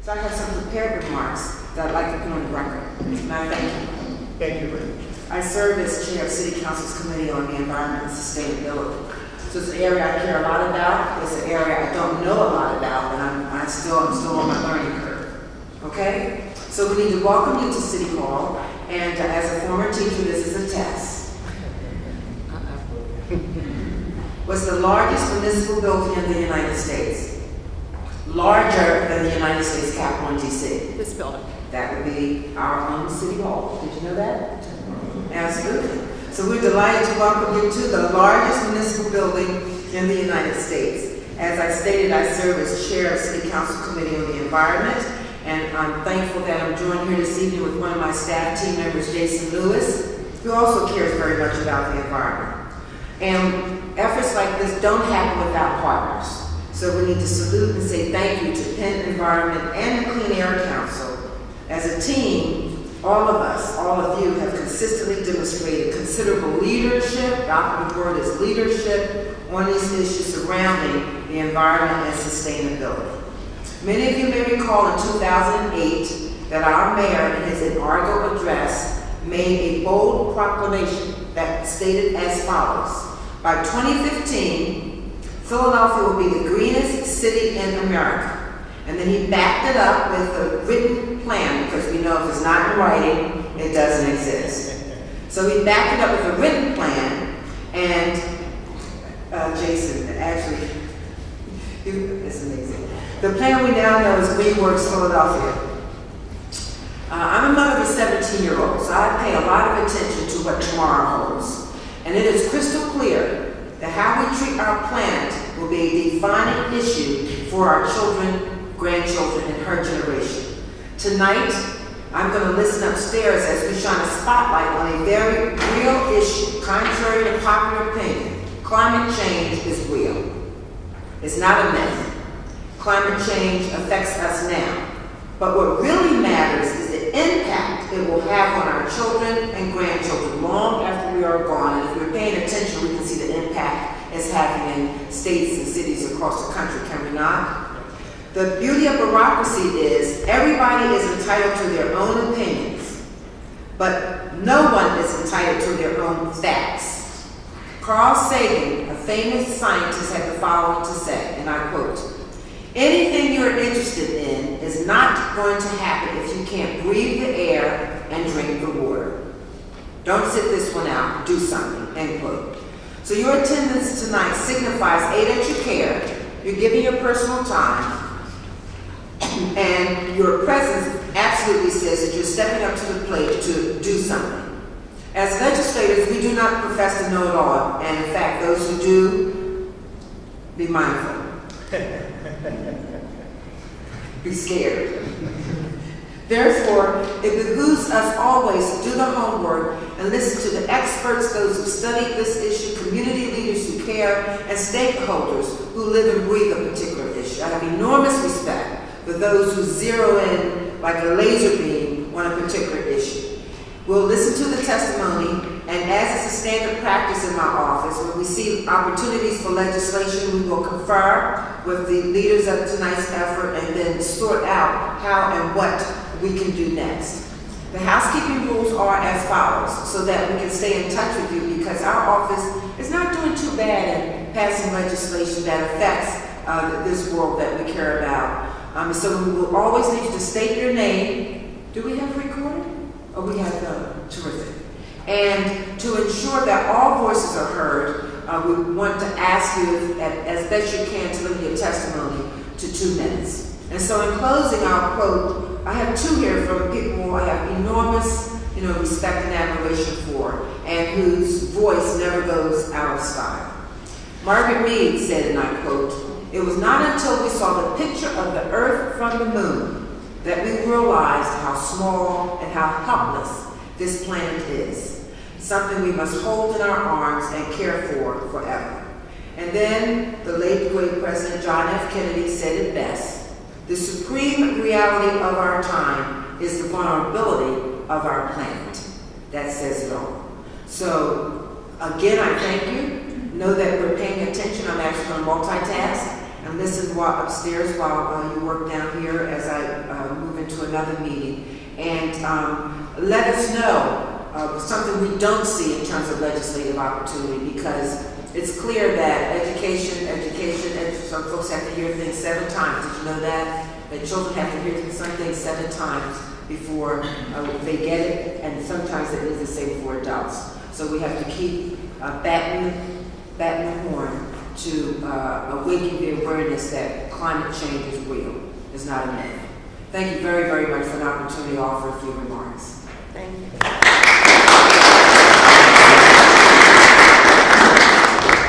So I have some prepared remarks that I'd like to put on the record. And I thank you. Thank you, Ray. I serve as chair of City Council's Committee on the Environment and Sustainability. So it's an area I care a lot about. It's an area I don't know a lot about, and I'm still on my learning curve. Okay? So we need to welcome you to City Hall, and as a former teacher, this is a test. What's the largest municipal building in the United States? Larger than the United States Capitol in D.C. This building. That would be our own City Hall. Did you know that? Absolutely. So we're delighted to welcome you to the largest municipal building in the United States. As I stated, I serve as chair of City Council Committee on the Environment, and I'm thankful that I'm joined here this evening with one of my staff team members, Jason Lewis, who also cares very much about the environment. And efforts like this don't happen without partners. So we need to salute and say thank you to Penn Environment and the Clean Air Council. As a team, all of us, all of you, have consistently demonstrated considerable leadership, the word is leadership, on these issues surrounding the environment and sustainability. Many of you may recall in 2008 that our mayor, in his inaugural address, made a bold proclamation that stated as follows: by 2015, Philadelphia will be the greenest city in America. And then he backed it up with a written plan, because we know if it's not in writing, it doesn't exist. So he backed it up with a written plan, and Jason, actually, it's amazing. The plan we now know is GreenWorks Philadelphia. I'm a mother of a 17-year-old, so I pay a lot of attention to what tomorrow holds. And it is crystal clear that how we treat our planet will be a defining issue for our children, grandchildren, and her generation. Tonight, I'm going to listen upstairs as we shine a spotlight on a very real issue. Contrary to popular opinion, climate change is real. It's not a myth. Climate change affects us now. But what really matters is the impact it will have on our children and grandchildren long after we are gone. And if we're paying attention, we can see the impact it's having in states and cities across the country, can we not? The beauty of bureaucracy is everybody is entitled to their own opinions, but no one is entitled to their own facts. Carl Sagan, a famous scientist, had the following to say, and I quote, "Anything you're interested in is not going to happen if you can't breathe the air and drink the water. Don't sit this one out, do something," end quote. So your attendance tonight signifies A, that you care, you're giving your personal time, and your presence absolutely says that you're stepping up to the plate to do something. As legislators, we do not profess to know it all, and in fact, those who do, be mindful. Be scared. Therefore, it behooves us always to do the homework and listen to the experts, those who studied this issue, community leaders who care, and stakeholders who live and breathe a particular issue. I have enormous respect for those who zero in like a laser beam on a particular issue. We'll listen to the testimony, and as is a standard practice in my office, when we see opportunities for legislation, we will confer with the leaders of tonight's effort and then sort out how and what we can do next. The housekeeping rules are as follows, so that we can stay in touch with you, because our office is not doing too bad in passing legislation that affects this world that we care about. So we will always need you to state your name. Do we have recording? Oh, we have terrific. And to ensure that all voices are heard, we want to ask you, as best you can, to limit your testimony to 2 minutes. And so in closing, I'll quote, I have 2 here from people who I have enormous respect and admiration for, and whose voice never goes out of style. Margaret Mead said, and I quote, "It was not until we saw the picture of the earth from the moon that we realized how small and how helpless this planet is, something we must hold in our arms and care for forever." And then the late great President John F. Kennedy said it best, "The supreme reality of our time is the vulnerability of our planet." That says it all. So again, I thank you. Know that we're paying attention. I'm actually going to multitask. And listen upstairs while you work down here as I move into another meeting. And let us know something we don't see in terms of legislative opportunity, because it's clear that education, some folks have to hear things 7 times. Did you know that? That children have to hear some things 7 times before they get it, and sometimes it is the same for adults. So we have to keep batting the horn to awaken the awareness that climate change is real, it's not a myth. Thank you very, very much for the opportunity to offer a few remarks. Thank you.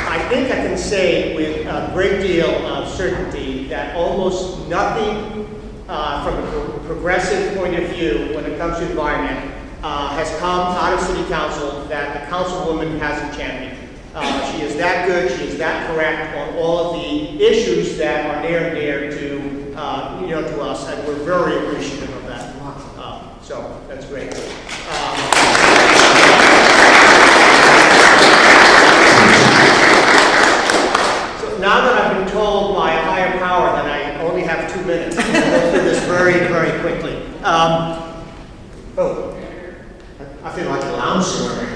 I think I can say with a great deal of certainty that almost nothing from a progressive point of view when it comes to environment has come out of City Council that the Councilwoman hasn't championed. She is that good, she is that correct on all of the issues that are near and dear to us, and we're very appreciative of that. So that's great. So now that I've been told by a higher power that I only have 2 minutes, I'll go through this very, very quickly. I feel like a lounge singer.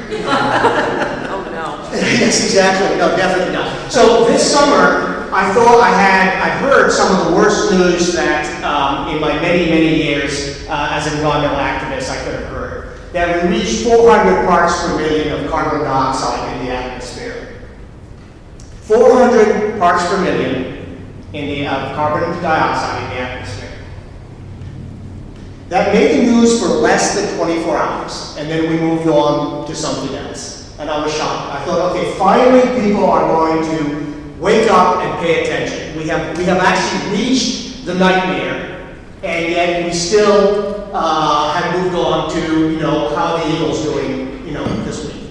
Oh no. Yes, exactly. No, definitely not. So this summer, I thought I heard some of the worst news that in my many, many years as an environmental activist I could have heard. That we reached 400 parts per million of carbon dioxide in the atmosphere. 400 parts per million in the carbon dioxide in the atmosphere. That made the news for less than 24 hours, and then we moved on to something else. And I was shocked. I thought, okay, finally people are going to wake up and pay attention. We have actually reached the nightmare, and yet we still have moved on to how the Eagle's doing this week,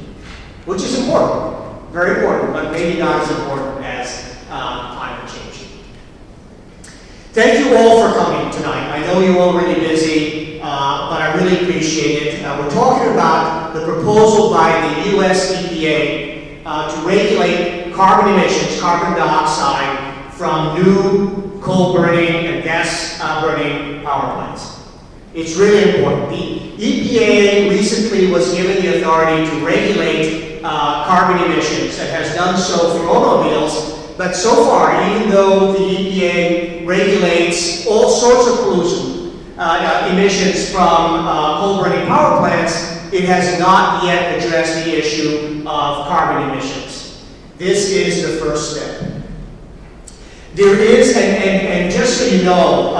which is important, very important, but maybe not as important as climate change. Thank you all for coming tonight. I know you're all really busy, but I really appreciate it. We're talking about the proposal by the U.S. EPA to regulate carbon emissions, carbon dioxide, from new coal burning and gas burning power plants. It's really important. The EPA recently was given the authority to regulate carbon emissions and has done so for automobiles. But so far, even though the EPA regulates all sorts of pollution emissions from coal-burning power plants, it has not yet addressed the issue of carbon emissions. This is the first step. There is, and just so you know,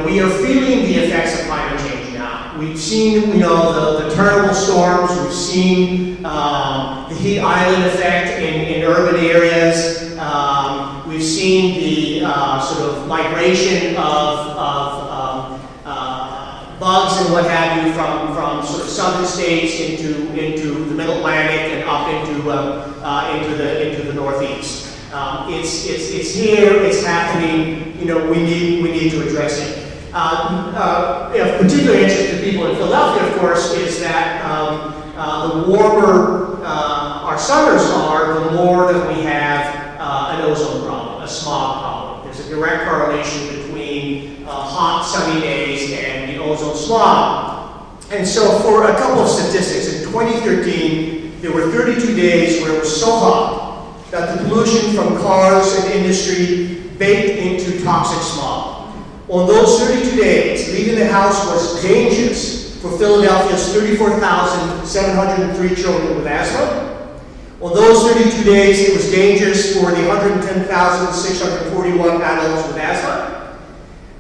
we are feeling the effects of climate change now. We've seen, the terrible storms. We've seen the heat island effect in urban areas. We've seen the sort of migration of bugs and what have you from sort of southern states into the Middle Atlantic and up into the Northeast. It's here. It's happening. We need to address it. Of particular interest to people in Philadelphia, of course, is that the warmer our summers are, the more that we have an ozone problem, a smog problem. There's a direct correlation between hot, sunny days and the ozone smog. And so for a couple of statistics, in 2013, there were 32 days where it was so hot that the pollution from cars and industry baked into toxic smog. On those 32 days, leaving the house was dangerous for Philadelphia's 34,703 children with asthma. On those 32 days, it was dangerous for the 110,641 adults with asthma.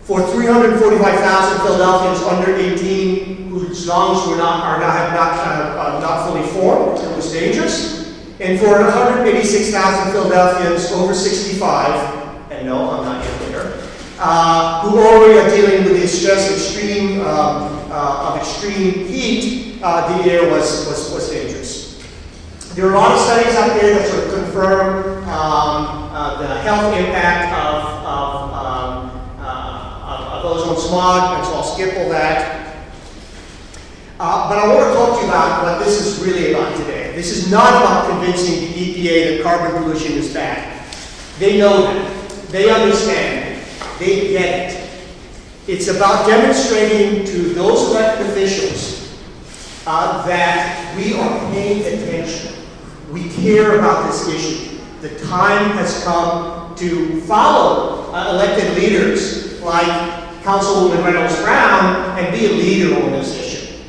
For 345,000 Philadelphians under 18 whose lungs are not fully formed, it was dangerous. And for 186,000 Philadelphians over 65, and no, I'm not yet there, who already are dealing with the stress of extreme heat, the air was dangerous. There are a lot of studies out there that sort of confirm the health impact of ozone smog, and so I'll skip all that. But I want to talk to you about what this is really about today. This is not about convincing the EPA that carbon pollution is bad. They know that. they understand, they get it. It's about demonstrating to those elected officials that we are paying attention. We care about this issue. The time has come to follow elected leaders like Councilwoman Reynolds-Brown and be a leader on this issue.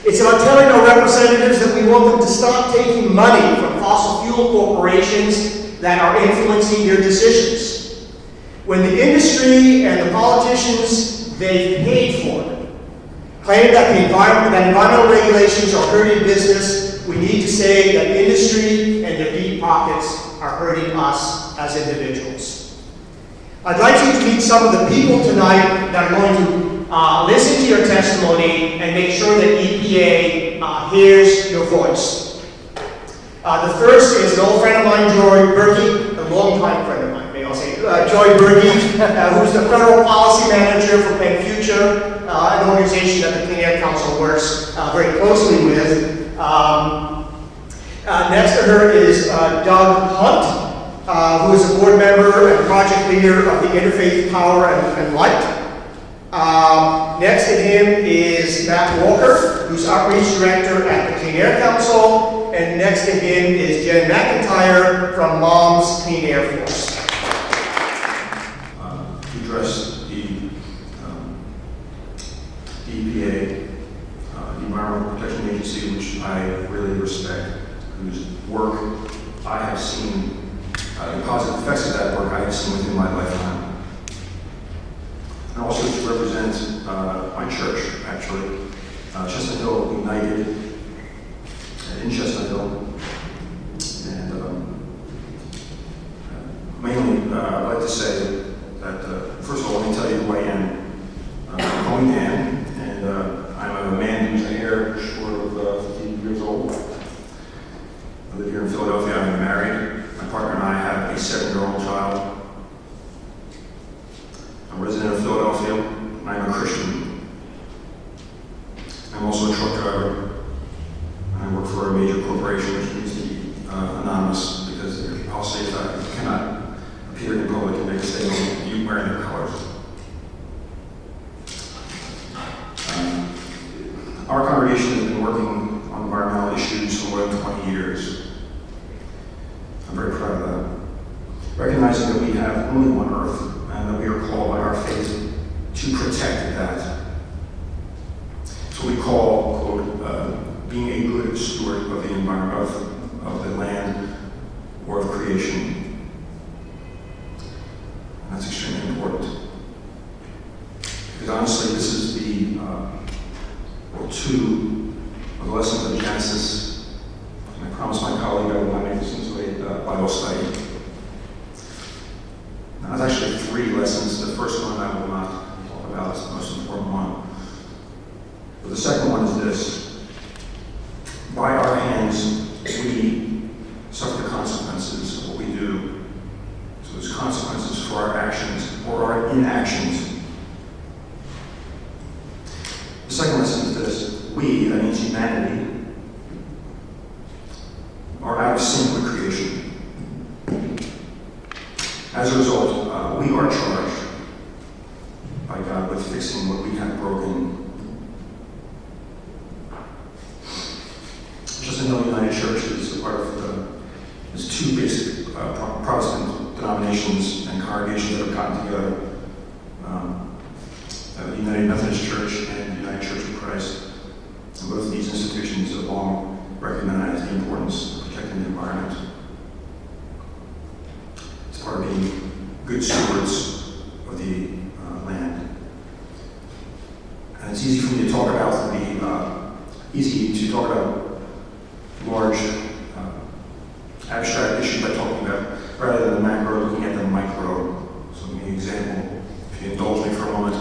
It's about telling our representatives that we want them to stop taking money from fossil fuel corporations that are influencing their decisions. When the industry and the politicians they've paid for it claim that environmental regulations are hurting business, we need to say that industry and their deep pockets are hurting us as individuals. I'd like you to meet some of the people tonight that are going to listen to your testimony and make sure that EPA hears your voice. The first is an old friend of mine, Bergey, a longtime friend of mine, may I say, Joy Bergey, who's the Federal Policy Manager for Penn Future, an organization that the Clean Air Council works very closely with. Next to her is Doug Hunt, who is a board member and project leader of the Interfaith Power and Light. Next to him is Matt Walker, who's outreach director at the Clean Air Council. And next to him is Jen McIntyre from Mom's Clean Air Force. To address the EPA, the Environmental Protection Agency, which I really respect, whose work I have seen, the positive effects of that work I have seen within my lifetime. And also to represent my church, actually, Chestnut Hill United in Chestnut Hill. And mainly, I'd like to say that, first of all, let me tell you who I am. I'm Tony Dan, and I'm a man who's a hair short of 50 years old. I live here in Philadelphia. I'm married. My partner and I have a 7-year-old child. I'm a resident of Philadelphia, and I'm a Christian. I'm also a truck driver, and I work for a major corporation, which needs to be anonymous, because I'll say that you cannot appear in public and make a statement you wearing their colors. Our congregation has been working on environmental issues for more than 20 years. I'm very proud of that. Recognizing that we have only one earth, and that we are called by our faith to protect that. It's what we call, quote, being a good steward of the environment, of the land, or of creation. And that's extremely important. Because honestly, this is the, two of the lessons of Genesis. And I promised my colleague I would not make this into a Bible study. Now, there's actually 3 lessons. The first one I will not talk about, it's the most important one. But the second one is this. By our hands, we suffer the consequences of what we do. So there's consequences for our actions or our inactions. The second lesson is this. We, that means humanity, are out of sync with creation. As a result, we are charged by God with fixing what we have broken. Chestnut Hill United Church is a part of there's 2 basic Protestant denominations and congregations that have gotten together. The United Methodist Church and the United Church of Christ. And both of these institutions have long recognized the importance of protecting the environment. It's part of being good stewards of the land. And it's easy for me to talk about large abstract issues by talking about, rather than the macro, looking at the micro. So let me give you an example. If you indulge me for a moment,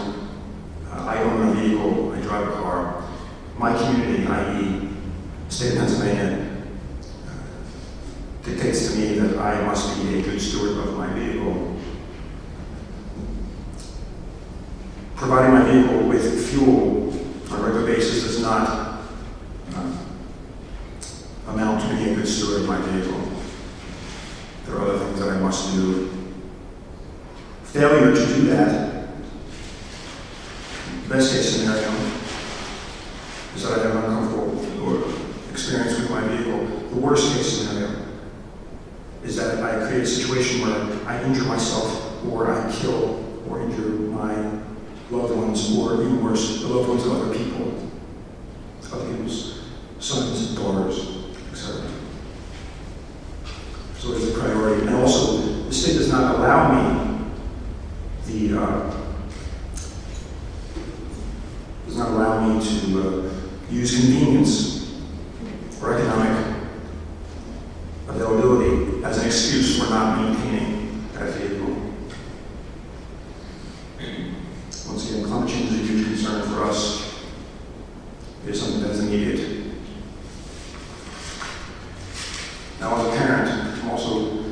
I own a vehicle, I drive a car. My community, i.e. the state of Pennsylvania, dictates to me that I must be a good steward of my vehicle. Providing my vehicle with fuel on a regular basis does not amount to being a good steward of my vehicle. There are other things that I must do failure to do that, the best case scenario is that I have an uncomfortable experience with my vehicle. The worst case scenario is that I create a situation where I injure myself, or I kill or injure my loved ones, or even worse, the loved ones of other people, other people's sons and daughters, etc. So it is a priority. And also, the state does not allow me to use convenience or economic availability as an excuse for not maintaining that vehicle. Once again, climate change is a huge concern for us. It is something that is immediate. Now, as a parent, I'm also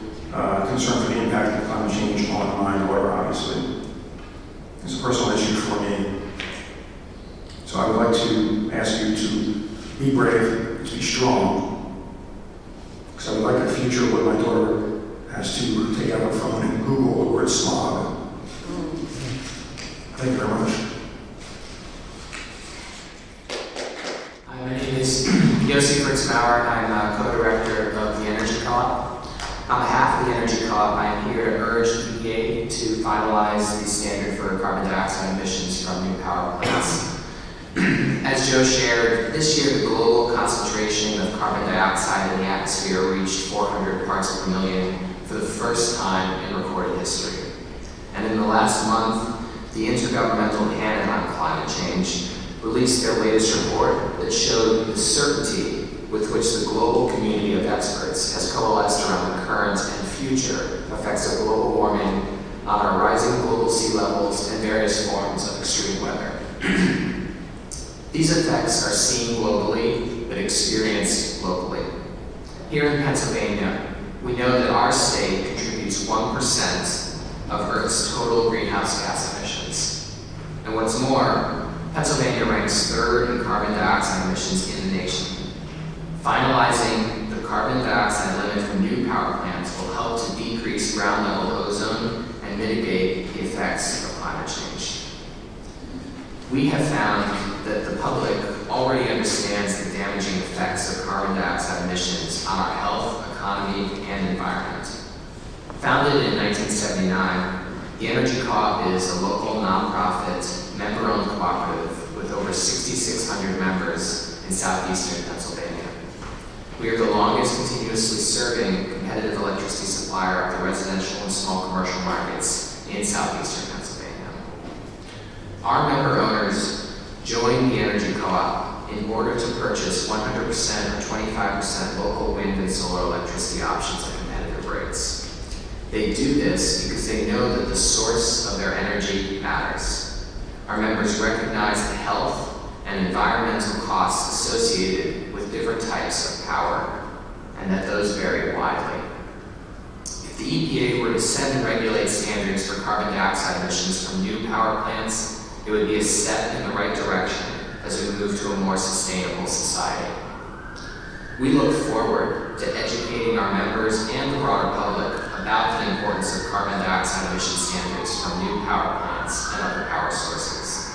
concerned for the impact of climate change on my daughter, obviously. It's a personal issue for me. So I would like to ask you to be brave, to be strong, because I would like a future where my daughter has to take out her phone and Google the word smog. Thank you very much. Hi, my name is Jossi Fritz-Meyer. I'm a co-director of the Energy Co-op. On behalf of the Energy Co-op, I am here to urge EPA to finalize the standard for carbon dioxide emissions from new power plants. As Joe shared, this year the global concentration of carbon dioxide in the atmosphere reached 400 parts per million for the first time in recorded history. And in the last month, the Intergovernmental Panel on Climate Change released their latest report that showed the certainty with which the global community of experts has coalesced around the current and future effects of global warming on our rising global sea levels and various forms of extreme weather. These effects are seen globally, but experienced locally. Here in Pennsylvania, we know that our state contributes 1% of Earth's total greenhouse gas emissions. And what's more, Pennsylvania ranks third in carbon dioxide emissions in the nation. Finalizing the carbon dioxide limit for new power plants will help to decrease ground level ozone and mitigate the effects of climate change. We have found that the public already understands the damaging effects of carbon dioxide emissions on our health, economy, and environment. Founded in 1979, the Energy Co-op is a local nonprofit, member-owned cooperative with over 6,600 members in southeastern Pennsylvania. We are the longest continuously serving competitive electricity supplier of the residential and small commercial markets in southeastern Pennsylvania. Our member owners join the Energy Co-op in order to purchase 100% or 25% local wind and solar electricity options at competitive rates. They do this because they know that the source of their energy matters. Our members recognize the health and environmental costs associated with different types of power, and that those vary widely. If the EPA were to set and regulate standards for carbon dioxide emissions from new power plants, it would be a step in the right direction as we move to a more sustainable society. We look forward to educating our members and the broader public about the importance of carbon dioxide emission standards from new power plants and other power sources.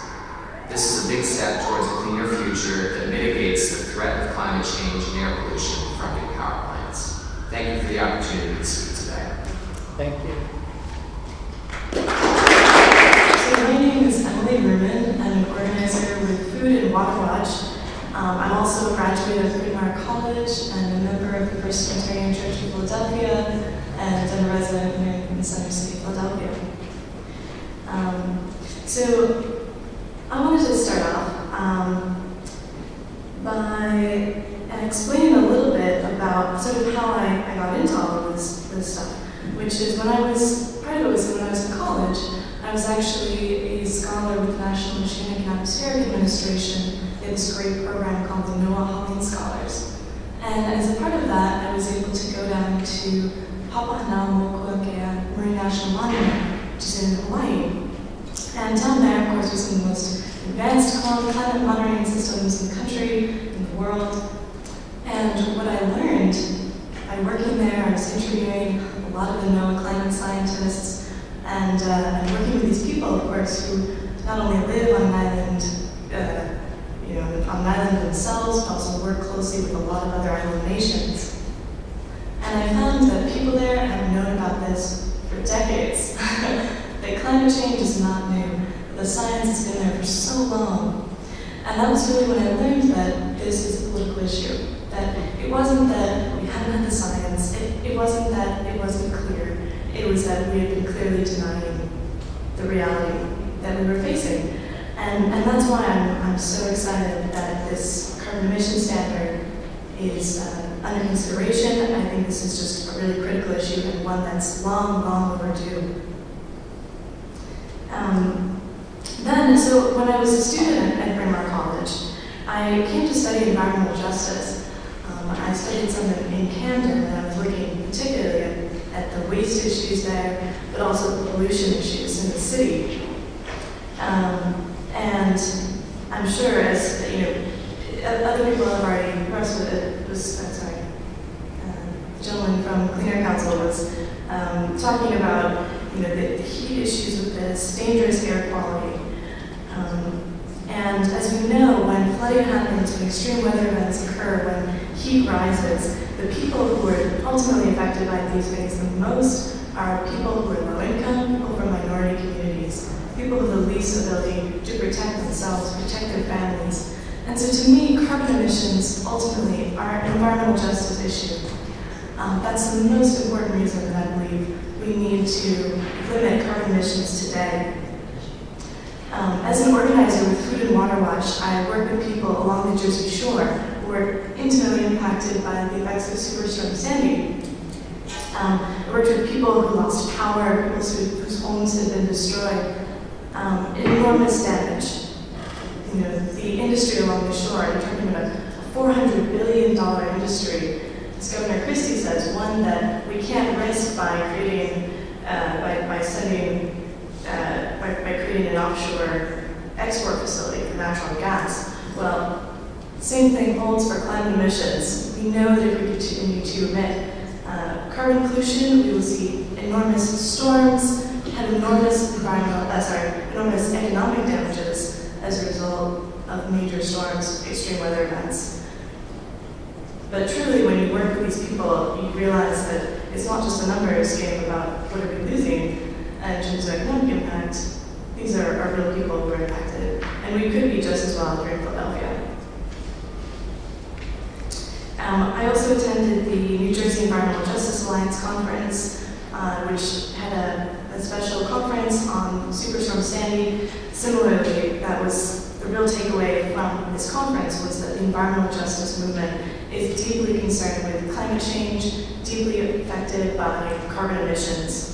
This is a big step towards a cleaner future that mitigates the threat of climate change and air pollution from new power plants. Thank you for the opportunity to speak today. Thank you. So my name is Reuman. I'm an organizer with Food and Water Watch. I'm also a graduate of Minott College and a member of the First Unitarian Church of Philadelphia, and I'm a resident here in Center City, Philadelphia. So I wanted to start off by explaining a little bit about sort of how I got into all of this stuff, which is part of it was when I was in college. I was actually a scholar with the National Oceanic and Atmospheric Administration. They had this great program called the Noah Hawking Scholars. And as a part of that, I was able to go down to Papahanaumokuakea Marine National Monument, which is in Hawaii. And down there, of course, was some of the most advanced climate monitoring systems in the country, in the world. And what I learned by working there, I was interviewing a lot of the NOAA climate scientists, And working with these people, of course, who not only live on an island, on an island themselves, but also work closely with a lot of other island nations. And I found that people there have known about this for decades. That climate change is not new. The science has been there for so long. And that was really when I learned that this is a political issue. That it wasn't that we hadn't had the science, it wasn't that it wasn't clear, it was that we had been clearly denying the reality that we were facing. And that's why I'm so excited that this carbon emission standard is under consideration. I think this is just a really critical issue and one that's long, long overdue. So when I was a student at Bryn Mawr College, I came to study environmental justice. I studied some in Camden, and I was looking particularly at the waste issues there, but also the pollution issues in the city. And I'm sure, as other people have already, the gentleman from Clean Air Council was talking about the heat issues with this, dangerous air quality. And as we know, when flooding happens, when extreme weather events occur, when heat rises, the people who are ultimately affected by these things the most are people who are low income, people from minority communities, people with the least ability to protect themselves, protect their families. And so to me, carbon emissions ultimately are an environmental justice issue. That's the most important reason that I believe we need to limit carbon emissions today. As an organizer with Food and Water Watch, I work with people along the Jersey Shore who are intimately impacted by the effects of Superstorm Sandy. I worked with people who lost power, people whose homes had been destroyed, enormous damage. The industry along the shore, I'm talking about a $400 billion industry. As Governor Christie says, one that we can't risk by creating, by creating an offshore export facility for natural gas. Well, same thing holds for climate emissions. We know that if we continue to emit carbon pollution, we will see enormous storms, have enormous enormous economic damages as a result of major storms, extreme weather events. But truly, when you work with these people, you realize that it's not just a numbers game about what are we losing in terms of economic impact. These are real people who are impacted, and we could be just as well here in Philadelphia. I also attended the New Jersey Environmental Justice Alliance conference, which had a special conference on Superstorm Sandy. Similarly, that was the real takeaway from this conference was that the environmental justice movement is deeply concerned with climate change, deeply affected by carbon emissions.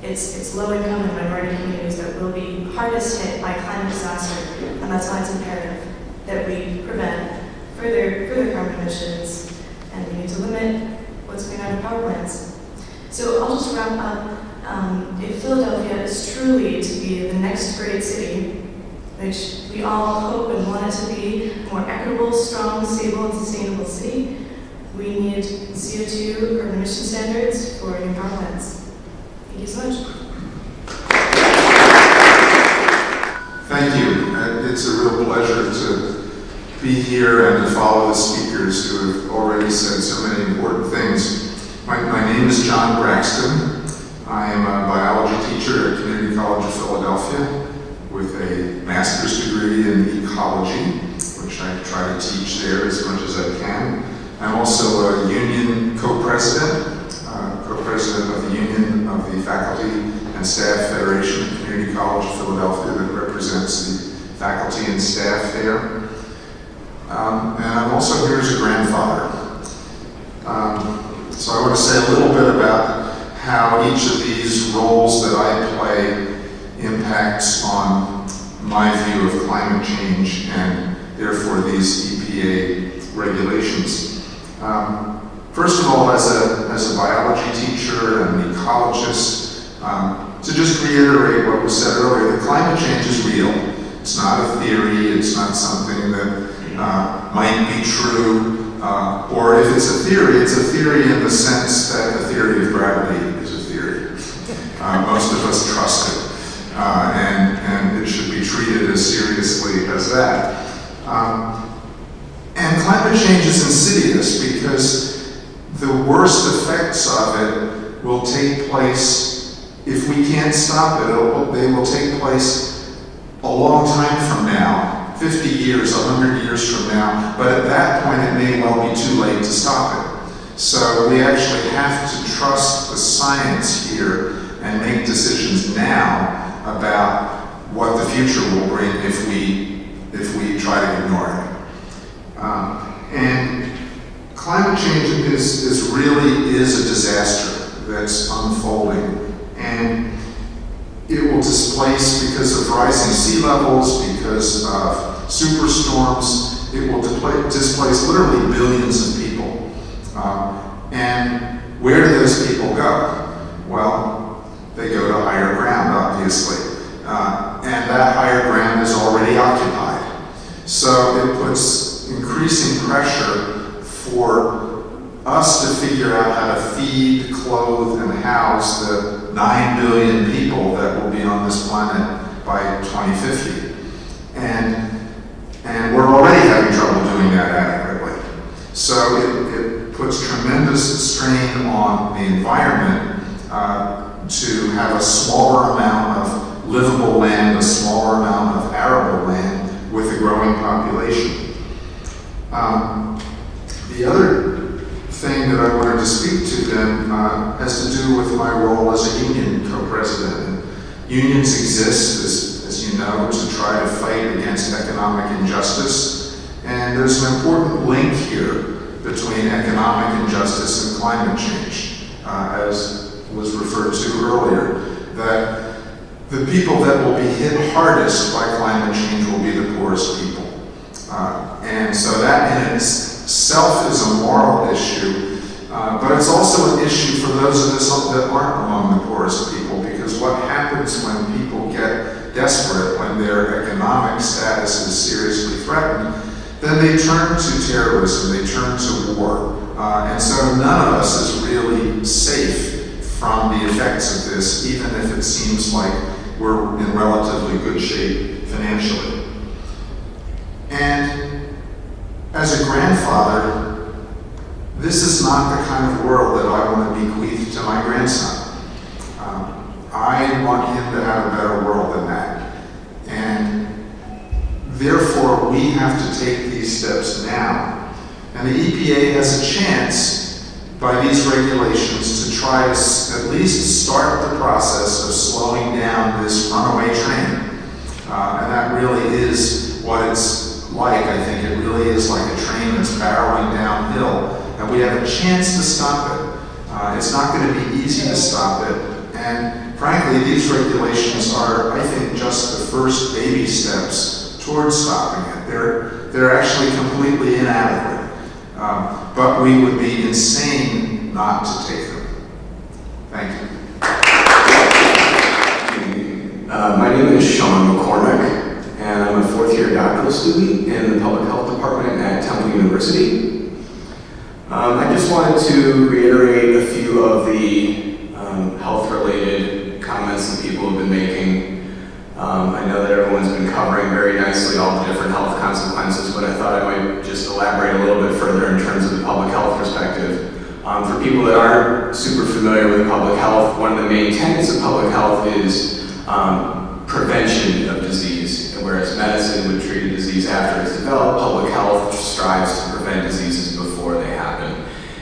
It's low-income and minority communities that will be hardest hit by climate disaster, and that's why it's imperative that we prevent further carbon emissions, and we need to limit what's going on in power plants. So I'll just wrap up. If Philadelphia is truly to be the next great city, which we all hope and want it to be, a more equitable, strong, stable, and sustainable city, we need CO2 carbon emission standards for new power plants. Thank you so much. Thank you. It's a real pleasure to be here and to follow the speakers who have already said so many important things. My name is John Braxton. I am a biology teacher at Community College of Philadelphia with a master's degree in ecology, which I try to teach there as much as I can. I'm also a union co-president of the Union of the Faculty and Staff Federation of Community College of Philadelphia that represents the faculty and staff there. And I'm also here as a grandfather. So I want to say a little bit about how each of these roles that I play impacts on my view of climate change and therefore these EPA regulations. First of all, as a biology teacher and an ecologist, to just reiterate what was said earlier, the climate change is real. It's not a theory, it's not something that might be true. or if it's a theory in the sense that the theory of gravity is a theory. Most of us trust it, and it should be treated as seriously as that. And climate change is insidious because the worst effects of it will take place, if we can't stop it, they will take place a long time from now, 50 years, 100 years from now, but at that point it may well be too late to stop it. So we actually have to trust the science here and make decisions now about what the future will bring if we try to ignore it. And climate change is really a disaster that's unfolding, and it will displace, because of rising sea levels, because of superstorms, it will displace literally billions of people. And where do those people go? Well, they go to higher ground, obviously. And that higher ground is already occupied. So it puts increasing pressure for us to figure out how to feed, clothe, and house the 9 billion people that will be on this planet by 2050. And we're already having trouble doing that adequately. So it puts tremendous strain on the environment to have a smaller amount of livable land, a smaller amount of arable land with a growing population. The other thing that I wanted to speak to then has to do with my role as a union co-president. And unions exist, as you know, to try to fight against economic injustice. And there's an important link here between economic injustice and climate change, as was referred to earlier, that the people that will be hit hardest by climate change will be the poorest people. And so that in itself is a moral issue, but it's also an issue for those of us that aren't among the poorest people, because what happens when people get desperate, when their economic status is seriously threatened, then they turn to terrorism, they turn to war. And so none of us is really safe from the effects of this, even if it seems like we're in relatively good shape financially. And as a grandfather, this is not the kind of world that I want to bequeath to my grandson. I want him to have a better world than that. And therefore, we have to take these steps now. And the EPA has a chance by these regulations to try to at least start the process of slowing down this runaway train. And that really is what it's like. I think it really is like a train that's barreling downhill, and we have a chance to stop it. It's not going to be easy to stop it, and frankly, these regulations are, I think, just the first baby steps towards stopping it. They're actually completely inadequate, but we would be insane not to take them. Thank you. My name is Sean McCormick, and I'm a fourth-year doctoral student in the Public Health Department at Temple University. I just wanted to reiterate a few of the health-related comments that people have been making. I know that everyone's been covering very nicely all the different health consequences, but I thought I might just elaborate a little bit further in terms of the public health perspective. For people that aren't super familiar with public health, one of the main tenets of public health is prevention of disease. And whereas medicine would treat a disease after it's developed, public health strives to prevent diseases before they happen.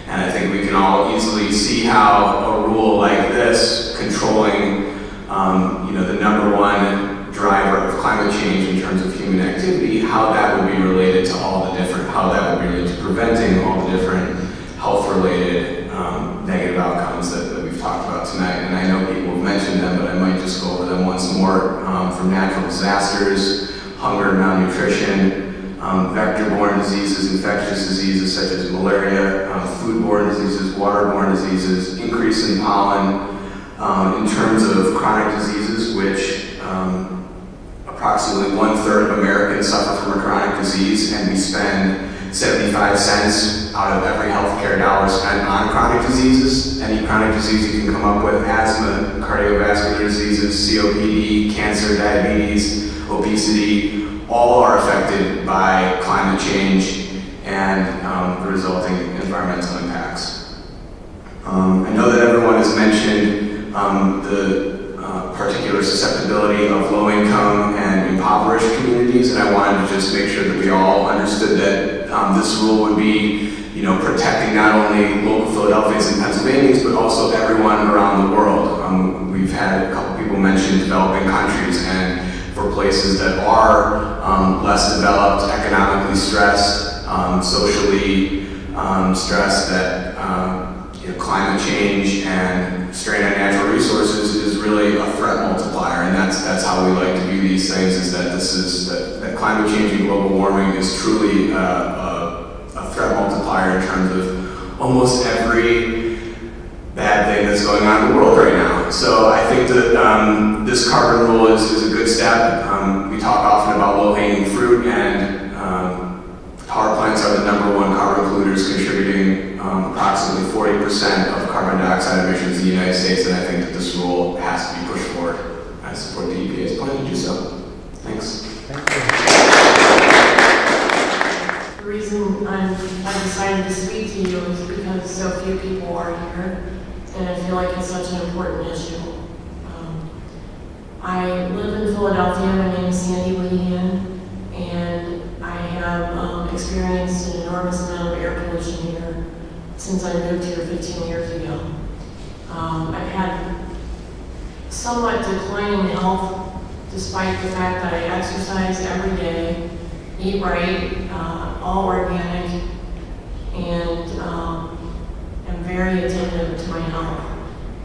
And I think we can all easily see how a rule like this, controlling the number one driver of climate change in terms of human activity, how that would be related to how that would be related to preventing all the different health-related negative outcomes that we've talked about tonight. And I know people have mentioned them, but I might just go over them once more. From natural disasters, hunger and malnutrition, vector-borne diseases, infectious diseases such as malaria, foodborne diseases, waterborne diseases, increase in pollen. In terms of chronic diseases, which approximately 1/3 of Americans suffer from a chronic disease, and we spend 75 cents out of every healthcare dollar spent on chronic diseases. Any chronic disease you can come up with: asthma, cardiovascular diseases, COPD, cancer, diabetes, obesity, all are affected by climate change and the resulting environmental impacts. I know that everyone has mentioned the particular susceptibility of low-income and impoverished communities, and I wanted to just make sure that we all understood that this rule would be, protecting not only local Philadelphians and Pennsylvanians, but also everyone around the world. We've had a couple people mention developing countries, and for places that are less developed, economically stressed, socially stressed, that climate change and strain on natural resources is really a threat multiplier, and that's how we like to view these things, is that that climate change and global warming is truly a threat multiplier in terms of almost every bad thing that's going on in the world right now. So I think that this carbon rule is a good step. We talk often about low-hanging fruit, and power plants are the #1 carbon polluters, contributing approximately 40% of carbon dioxide emissions in the United States, and I think that this rule has to be pushed forward. I support the EPA's plan to do so. Thanks. The reason I decided to speak to you is because so few people are here, and I feel like it's such an important issue. I live in Philadelphia. My name is Sandra Lehan, and I have experienced an enormous amount of air pollution here since I moved here 15 years ago. I've had somewhat declining health, despite the fact that I exercise every day, eat right, all organic, and am very attentive to my health.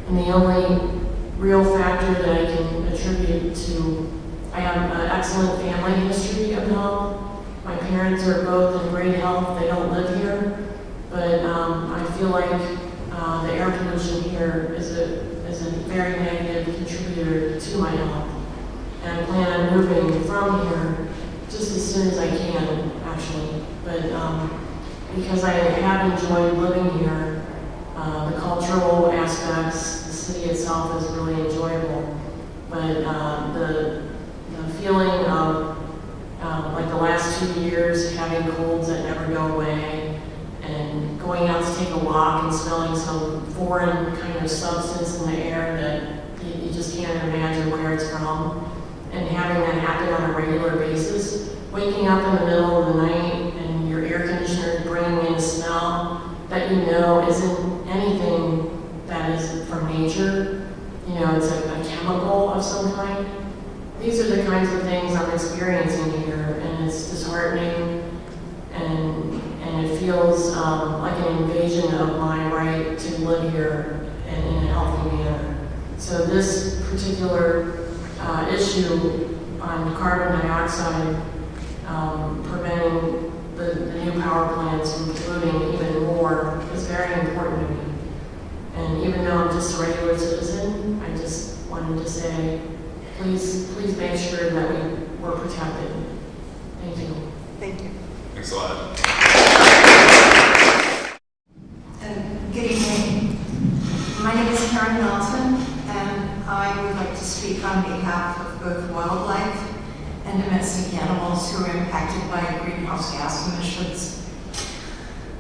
And the only real factor that I can attribute to, I have an excellent family history of health. My parents are both in great health. They don't live here, but I feel like the air pollution here is a very negative contributor to my health. And I plan on moving from here just as soon as I can, actually. But because I have enjoyed living here, the cultural aspects, the city itself is really enjoyable. But the feeling of like the last 2 years having colds that never go away, and going out to take a walk and smelling some foreign kind of substance in the air that you just can't imagine where it's from, and having that happen on a regular basis, waking up in the middle of the night and your air conditioner is bringing in a smell that you know isn't anything that is from nature, it's a chemical of some kind. These are the kinds of things I'm experiencing here, and it's disheartening, and it feels like an invasion of my right to live here and in a healthy manner. So this particular issue on carbon dioxide, preventing the new power plants from polluting even more, is very important to me. And even though I'm just a regular citizen, I just wanted to say, please make sure that we're protected. Thank you. Thank you. Thanks a lot. Good evening. My name is Erin Melton, and I would like to speak on behalf of both wildlife and domestic animals who are impacted by greenhouse gas emissions.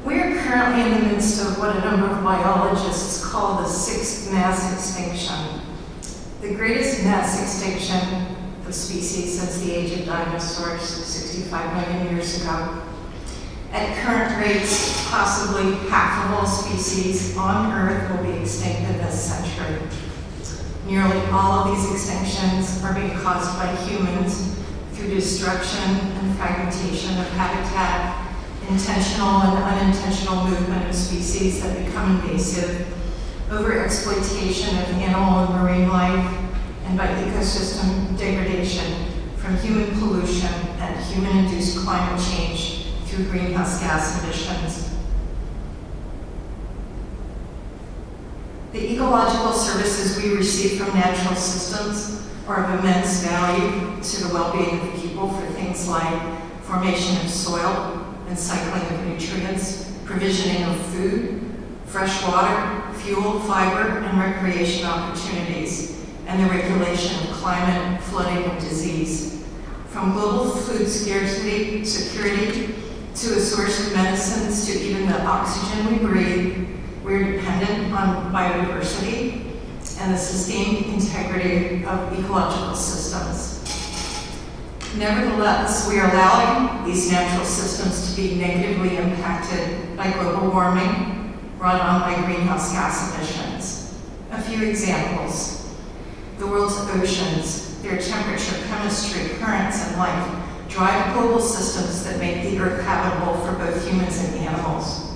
We are currently in the midst of what a number of biologists call the 6th mass extinction, the greatest mass extinction of species since the age of dinosaurs 65 million years ago. At current rates, possibly half of all species on Earth will be extinct in this century. Nearly all of these extinctions are being caused by humans through destruction and fragmentation of habitat, intentional and unintentional movement of species that become invasive, overexploitation of animal and marine life, and by ecosystem degradation from human pollution and human-induced climate change through greenhouse gas emissions. The ecological services we receive from natural systems are of immense value to the well-being of people for things like formation of soil, and cycling of nutrients, provisioning of food, fresh water, fuel, fiber, and recreation opportunities, and the regulation of climate, flooding, and disease. From global food scarcity, security, to a source of medicines, to even the oxygen we breathe, we're dependent on biodiversity and the sustained integrity of ecological systems. Nevertheless, we are allowing these natural systems to be negatively impacted by global warming brought on by greenhouse gas emissions. A few examples. The world's oceans, their temperature, chemistry, currents, and life drive global systems that make the Earth habitable for both humans and animals.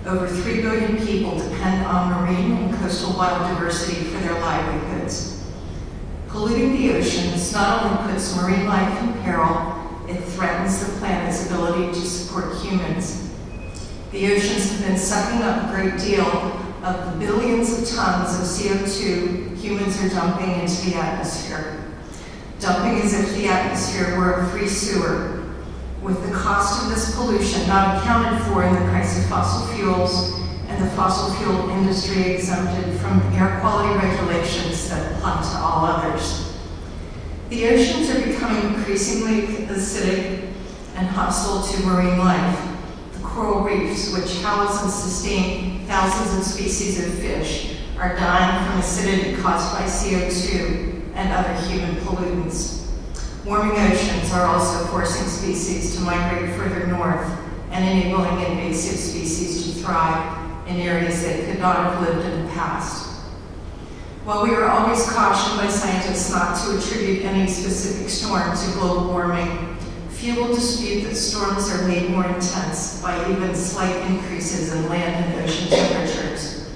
Over 3 billion people depend on marine and coastal biodiversity for their livelihoods. Polluting the oceans not only puts marine life in peril, it threatens the planet's ability to support humans. The oceans have been sucking up a great deal of the billions of tons of CO2 humans are dumping into the atmosphere. Dumping as if the atmosphere were a free sewer, with the cost of this pollution not accounted for in the price of fossil fuels and the fossil fuel industry exempted from air quality regulations that apply to all others. The oceans are becoming increasingly acidic and hostile to marine life. The coral reefs, which house and sustain thousands of species of fish, are dying from acidity caused by CO2 and other human pollutants. Warming oceans are also forcing species to migrate further north and enabling invasive species to thrive in areas that could not have lived in the past. While we are always cautioned by scientists not to attribute any specific storm to global warming, few will dispute that storms are made more intense by even slight increases in land and ocean temperatures.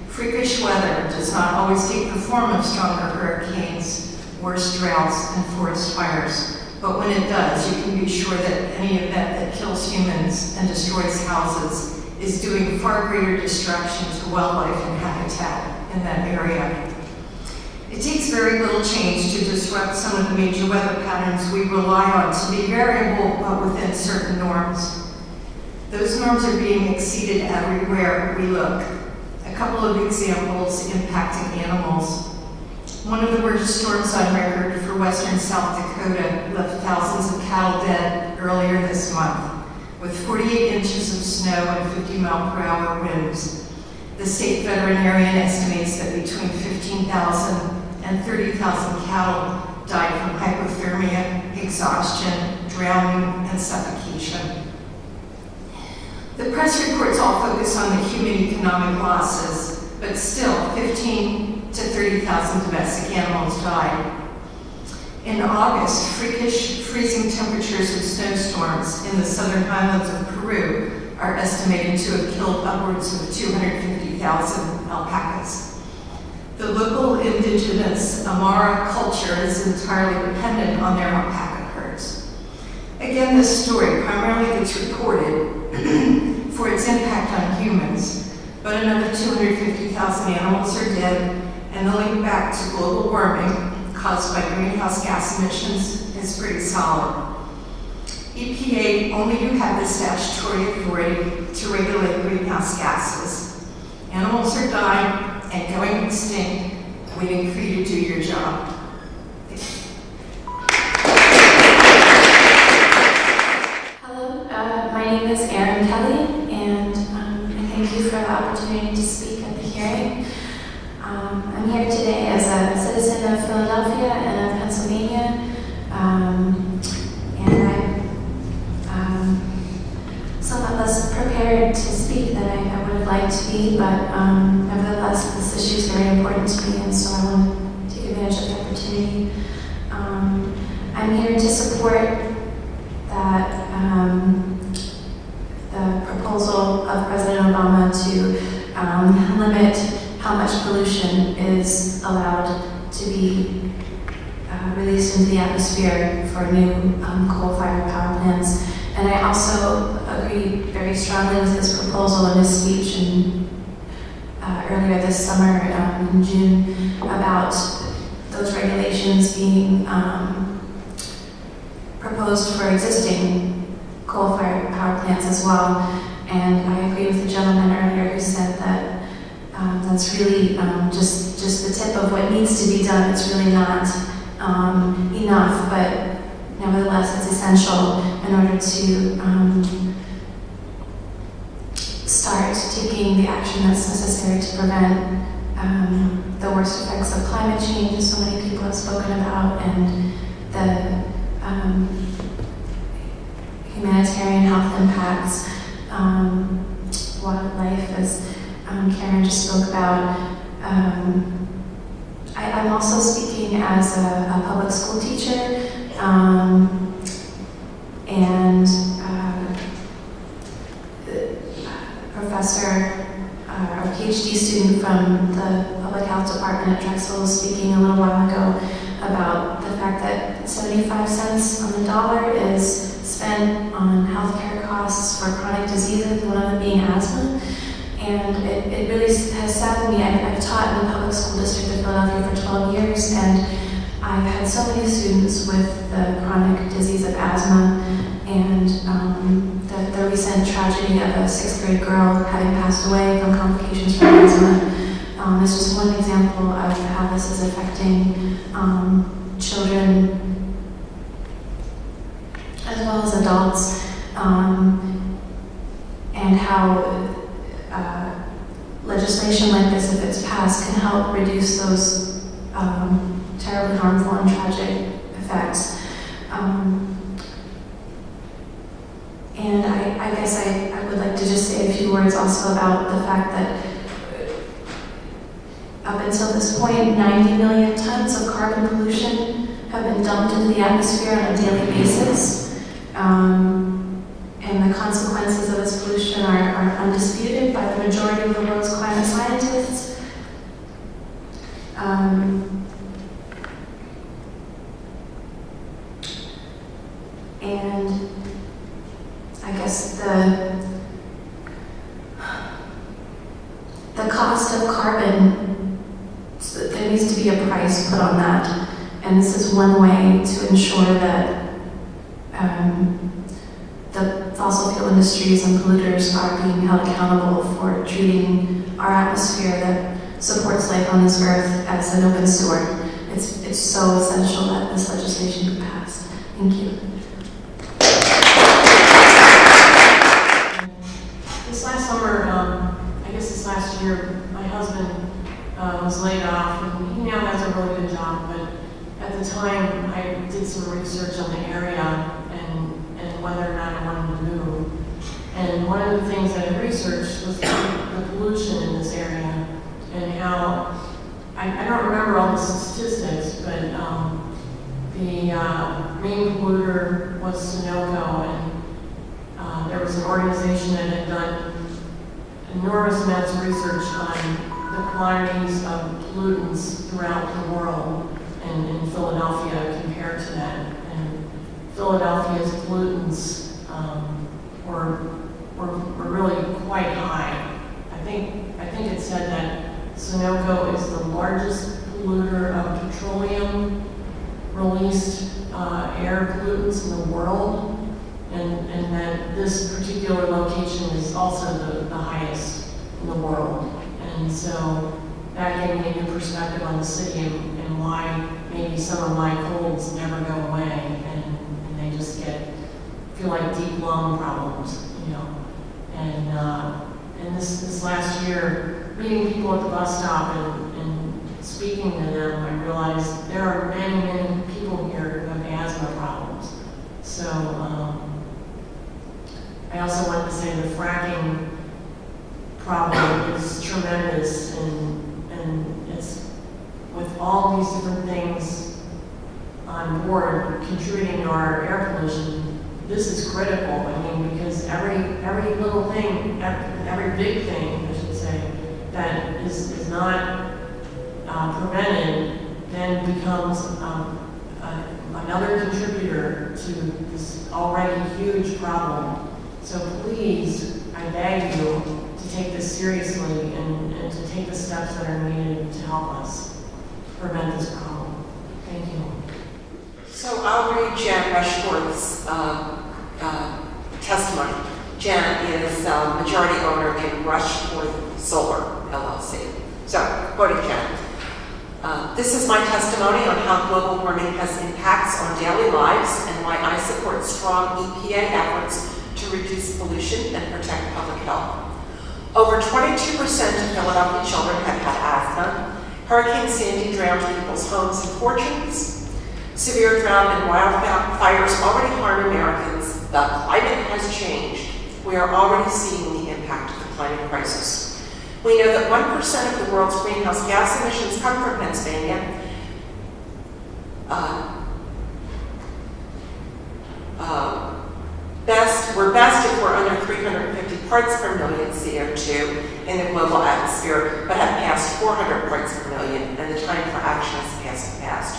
Freakish weather does not always take the form of stronger hurricanes, worse droughts, and forest fires. But when it does, you can be sure that any event that kills humans and destroys houses is doing far greater destruction to wildlife and habitat in that area. It takes very little change to disrupt some of the major weather patterns we rely on to be variable but within certain norms. Those norms are being exceeded everywhere we look. A couple of examples impacting animals. One of the worst storms on record for western South Dakota left thousands of cattle dead earlier this month, with 48 inches of snow and 50-mile-per-hour winds. The state veterinarian estimates that between 15,000 and 30,000 cattle died from hypothermia, exhaustion, drowning, and suffocation. The press reports all focus on the human economic losses, but still 15 to 30,000 domestic animals died. In August, freakish freezing temperatures and snowstorms in the southern highlands of Peru are estimated to have killed upwards of 250,000 alpacas. The local indigenous Amara culture is entirely dependent on their alpaca herds. Again, this story primarily gets reported for its impact on humans, but another 250,000 animals are dead, and the link back to global warming caused by greenhouse gas emissions is pretty solid. EPA only do have the statutory authority to regulate greenhouse gases. Animals are dying and going extinct, waiting for you to do your job. Hello, my name is Erin Kelly, and I thank you for the opportunity to speak at the hearing. I'm here today as a citizen of Philadelphia and of Pennsylvania, and I'm somewhat less prepared to speak than I would have liked to be, but nevertheless, this issue is very important to me, and so I want to take advantage of the opportunity. I'm here to support that the proposal of President Obama to limit how much pollution is allowed to be released into the atmosphere for new coal-fired power plants. And I also agree very strongly with his proposal in his speech earlier this summer in June about those regulations being proposed for existing coal-fired power plants as well. And I agree with the gentleman earlier who said that that's really just the tip of what needs to be done. It's really not enough, but nevertheless, it's essential in order to start taking the action that's necessary to prevent the worst effects of climate change, as so many people have spoken about, and the humanitarian health impacts, wildlife, as Karen just spoke about. I'm also speaking as a public school teacher, and professor or PhD student from the public health department at Drexel was speaking a little while ago about the fact that 75 cents on the dollar is spent on healthcare costs for chronic diseases, one of them being asthma. And it really has saddened me. I've taught in the public school district of Philadelphia for 12 years, and I've had so many students with the chronic disease of asthma, and the recent tragedy of a 6th grade girl having passed away from complications from asthma is just one example of how this is affecting children as well as adults, and how legislation like this, if it's passed, can help reduce those terribly harmful and tragic effects. And I guess I would like to just say a few words also about the fact that up until this point, 90 million tons of carbon pollution have been dumped into the atmosphere on a daily basis. And the consequences of this pollution are undisputed by the majority of the world's climate scientists. And I guess the cost of carbon, there needs to be a price put on that. And this is one way to ensure that the fossil fuel industries and polluters are being held accountable for treating our atmosphere that supports life on this earth as an open sewer. It's so essential that this legislation be passed. Thank you. This last summer, I guess this last year, my husband was laid off, and he now has a really good job, but at the time I did some research on the area and whether or not I wanted to move. And one of the things that I researched was the pollution in this area, and how, I don't remember all the statistics, but the main polluter was Sunoco, and there was an organization that had done enormous amounts of research on the quantities of pollutants throughout the world and in Philadelphia compared to that. And Philadelphia's pollutants were really quite high. I think it said that Sunoco is the largest polluter of petroleum released air pollutants in the world, and that this particular location is also the highest in the world. And so that gave me a new perspective on the city and why maybe some of my colds never go away, and they just feel like deep lung problems, you know. And this last year, meeting people at the bus stop and speaking to them, I realized there are many people here who have asthma problems. So I also wanted to say the fracking problem is tremendous, and it's with all these different things on board contributing to our air pollution. This is critical. I mean, because every little thing, every big thing, I should say, that is not prevented, then becomes another contributor to this already huge problem. So please, I beg you to take this seriously and to take the steps that are needed to help us prevent this problem. Thank you. So I'll read Jan Rushforth's Jen is majority owner in Rushforth Solar, LLC. So, quoting Jen, this is my testimony on how global warming has impacts on daily lives and why I support strong EPA efforts to reduce pollution and protect public health. Over 22% of Philadelphia children have had asthma. Hurricane Sandy drowned people's homes and fortunes. Severe drought and wildfires already harm Americans. The climate has changed. We are already seeing the impact of the climate crisis. We know that 1% of the world's greenhouse gas emissions come from Pennsylvania. We're best if we're under 350 parts per million CO2 in the global atmosphere, but have passed 400 parts per million, and the time for action has passed.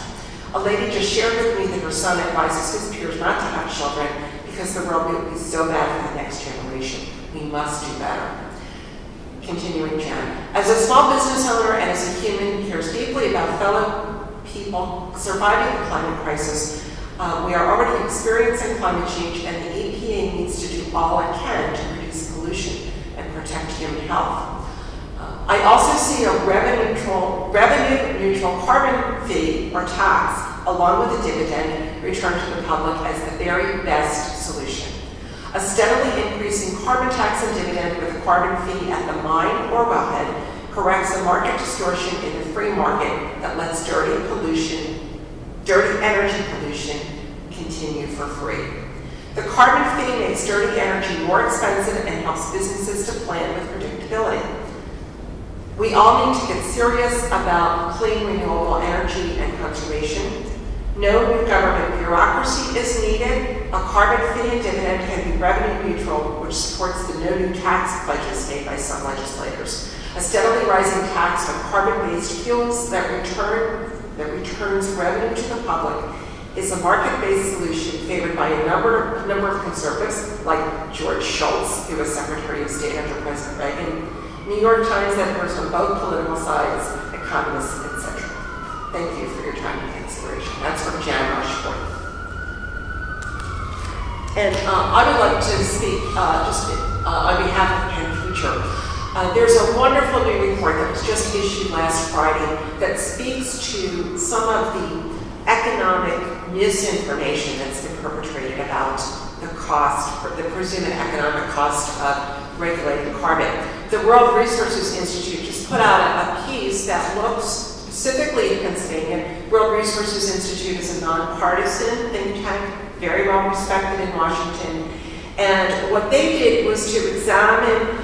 A lady just shared with me that her son advises his peers not to have children because the world will be so bad for the next generation. We must do better. Continuing Jen. As a small business owner and as a human who cares deeply about fellow people surviving the climate crisis, we are already experiencing climate change, and the EPA needs to do all it can to reduce pollution and protect human health. I also see a revenue-neutral carbon fee or tax, along with a dividend, returned to the public as the very best solution. A steadily increasing carbon tax and dividend with a carbon fee at the mine or wellhead corrects a market distortion in the free market that lets dirty energy pollution continue for free. The carbon fee makes dirty energy more expensive and helps businesses to plan with predictability. We all need to get serious about clean, renewable energy and conservation. No new government bureaucracy is needed. A carbon fee and dividend can be revenue neutral, which supports the no new tax pledges made by some legislators. A steadily rising tax on carbon-based fuels that returns revenue to the public is a market-based solution favored by a number of conservatives, like George Shultz, who was Secretary of State under President Reagan, New York Times editors on both political sides, economists, etc. Thank you for your time and consideration. That's from Jan Rushforth. And I would like to speak on behalf of Penn Future. There's a wonderful new report that was just issued last Friday that speaks to some of the economic misinformation that's been perpetrated about the cost, the presumed economic cost of regulating carbon. The World Resources Institute just put out a piece that looks specifically at Pennsylvania. World Resources Institute is a nonpartisan think tank, very well respected in Washington. And what they did was to examine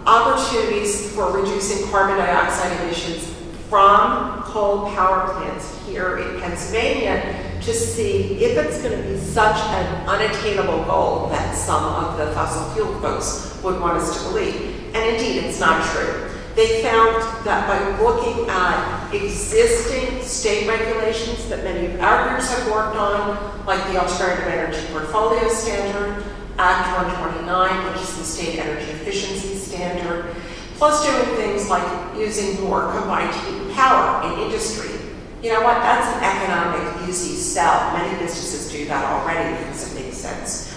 opportunities for reducing carbon dioxide emissions from coal power plants here in Pennsylvania to see if it's going to be such an unattainable goal that some of the fossil fuel folks would want us to believe. And indeed, it's not true. They found that by looking at existing state regulations that many of our groups have worked on, like the Alternative Energy Portfolio Standard, Act 129, which is the state energy efficiency standard, plus doing things like using more combined heat and power in industry. You know what? That's an economic easy sell. Many businesses do that already because it makes sense.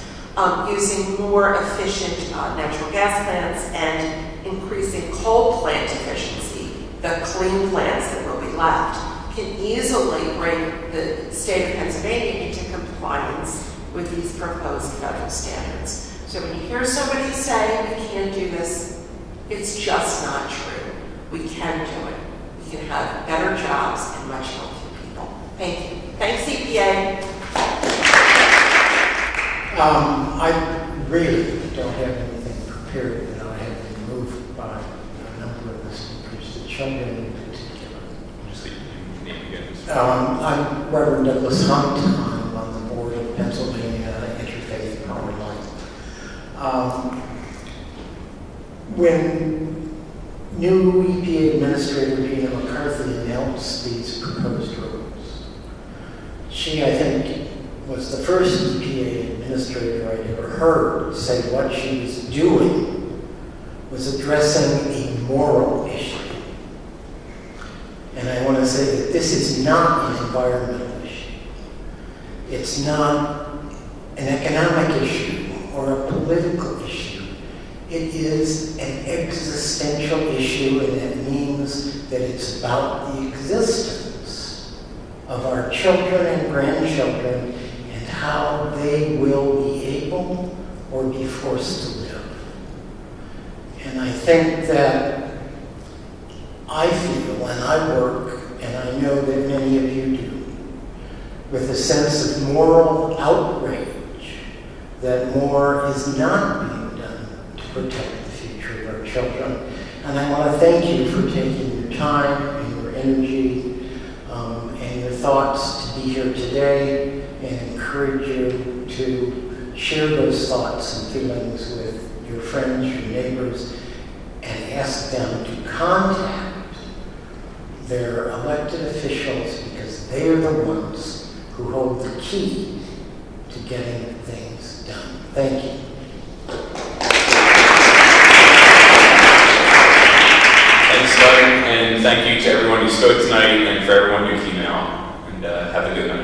Using more efficient natural gas plants and increasing coal plant efficiency, the clean plants that will be left, can easily bring the state of Pennsylvania into compliance with these proposed federal standards. So when you hear somebody say we can't do this, it's just not true. We can do it. We can have better jobs and much healthier people. Thank you. Thanks, EPA. I really don't have anything prepared, and I have been moved by a number of the speakers, the children in particular. Just name again. I'm Reverend Douglas Hunt. I'm on the board of Pennsylvania Interfaith Power Line. When new EPA Administrator Gina McCarthy announced these proposed rules, she, I think, was the first EPA administrator I'd ever heard say what she was doing was addressing a moral issue. And I want to say that this is not an environmental issue. It's not an economic issue. or a political issue. It is an existential issue, and it means that it's about the existence of our children and grandchildren and how they will be able or be forced to live. And I think that I feel, and I work, and I know that many of you do, with a sense of moral outrage that more is not being done to protect the future of our children. And I want to thank you for taking your time and your energy and your thoughts to be here today, and encourage you to share those thoughts and feelings with your friends, your neighbors, and ask them to contact their elected officials, because they are the ones who hold the key to getting things done. Thank you. Thanks, Doug, and thank you to everyone who spoke tonight and for everyone who came out. And have a good night.